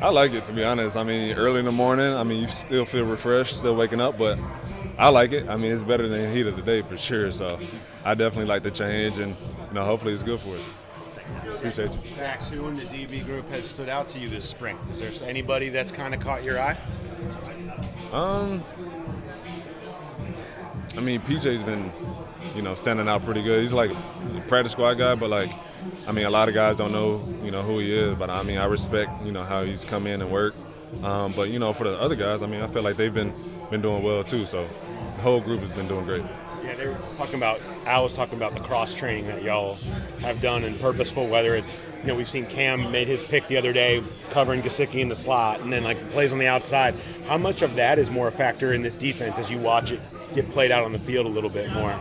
I like it, to be honest. I mean, early in the morning, I mean, you still feel refreshed, still waking up, but I like it. I mean, it's better than the heat of the day for sure. So I definitely like the change, and hopefully it's good for us. Appreciate you. Dax, who in the DB group has stood out to you this spring? Is there anybody that's kind of caught your eye? Um, I mean, PJ's been, standing out pretty good. He's like a practice squad guy, but I mean, a lot of guys don't know, who he is. But I mean, I respect, how he's come in and worked. But for the other guys, I mean, I feel like they've been doing well too. So the whole group has been doing great. Yeah, they were talking about. Al was talking about the cross training that y'all have done and purposeful. Whether it's we've seen Cam made his pick the other day, covering Gesicki in the slot, and then plays on the outside. How much of that is more a factor in this defense as you watch it get played out on the field a little bit more?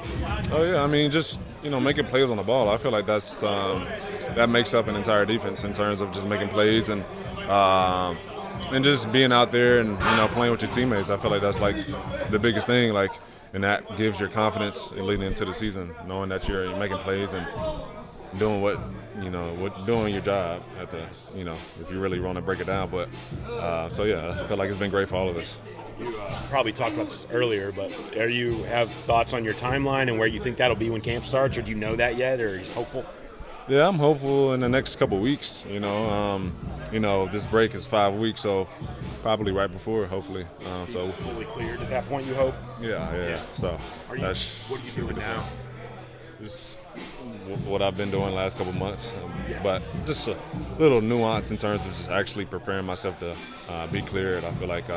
Oh yeah, I mean just making plays on the ball. I feel like that's that makes up an entire defense in terms of just making plays and just being out there and playing with your teammates. I feel like that's like the biggest thing. And that gives your confidence leading into the season, knowing that you're making plays and doing doing your job at the if you really want to break it down. But so yeah, I feel like it's been great for all of us. You probably talked about this earlier, but you have thoughts on your timeline and where you think that'll be when camp starts, or do you know that yet, or are you hopeful? Yeah, I'm hopeful in the next couple of weeks. This break is 5 weeks, so probably right before, hopefully. So fully cleared at that point, you hope? Yeah. So what are you doing now? Just what I've been doing the last couple of months, but just a little nuance in terms of just actually preparing myself to be cleared. I feel like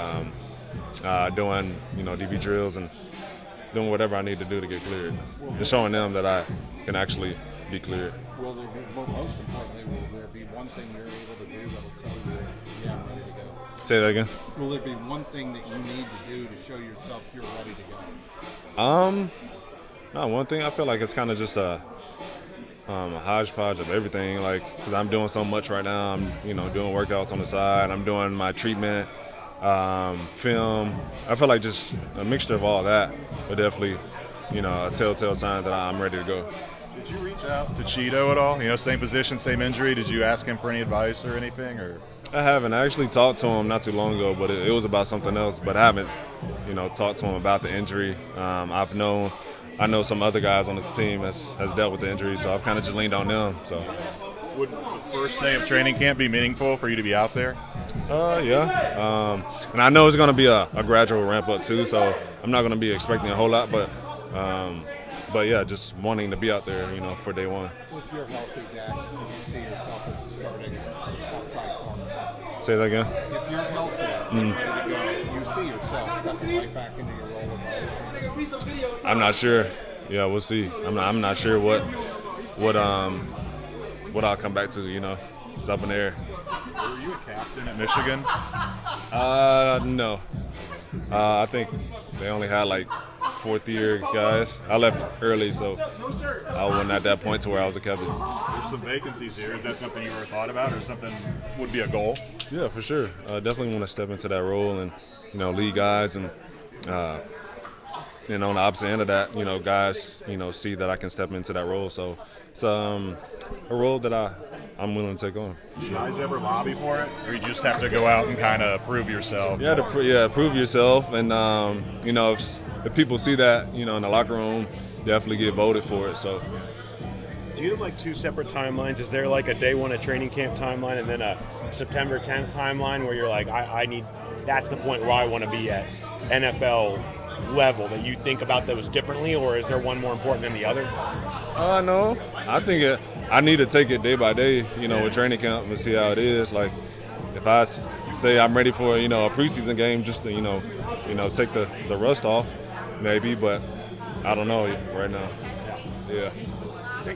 doing DB drills and doing whatever I need to do to get cleared, and showing them that I can actually be cleared. Will there be, most importantly, will there be one thing you're able to do that will tell you, yeah, I'm ready to go? Say that again. Will there be one thing that you need to do to show yourself you're ready to go? Not one thing. I feel like it's kind of just a hodgepodge of everything. Because I'm doing so much right now. I'm doing workouts on the side. I'm doing my treatment, film. I feel like just a mixture of all that, but definitely a telltale sign that I'm ready to go. Did you reach out to Cheeto at all? Same position, same injury. Did you ask him for any advice or anything? Or I haven't. I actually talked to him not too long ago, but it was about something else. But I haven't, talked to him about the injury. I know some other guys on the team has dealt with the injury, so I've kind of just leaned on them. So, would the first day of training camp be meaningful for you to be out there? Yeah. And I know it's going to be a gradual ramp up too, so I'm not going to be expecting a whole lot, but yeah, just wanting to be out there, for day one. If you're healthy, Dax, do you see yourself as starting outside corner? Say that again? If you're healthy and ready to go, you see yourself stepping right back into your role of right? I'm not sure. Yeah, we'll see. I'm not sure what I'll come back to. It's up in the air. Were you a captain at Michigan? No. I think they only had fourth-year guys. I left early, so I wasn't at that point to where I was a captain. There's some vacancies here. Is that something you ever thought about, or something would be a goal? Yeah, for sure. I definitely want to step into that role and lead guys, and on the opposite end of that, guys see that I can step into that role. So it's a role that I'm willing to take on. Do you guys ever lobby for it, or you just have to go out and kind of prove yourself? Yeah, prove yourself, and if people see that, in the locker room, definitely get voted for it. So, do you have two separate timelines? Is there a day one of training camp timeline, and then a September 10th timeline where you're I need, that's the point where I want to be at NFL level, that you think about those differently, or is there one more important than the other? No, I think I need to take it day by day, with training camp and see how it is. If I say I'm ready for a preseason game, just to take the rust off, maybe, but I don't know right now. Yeah.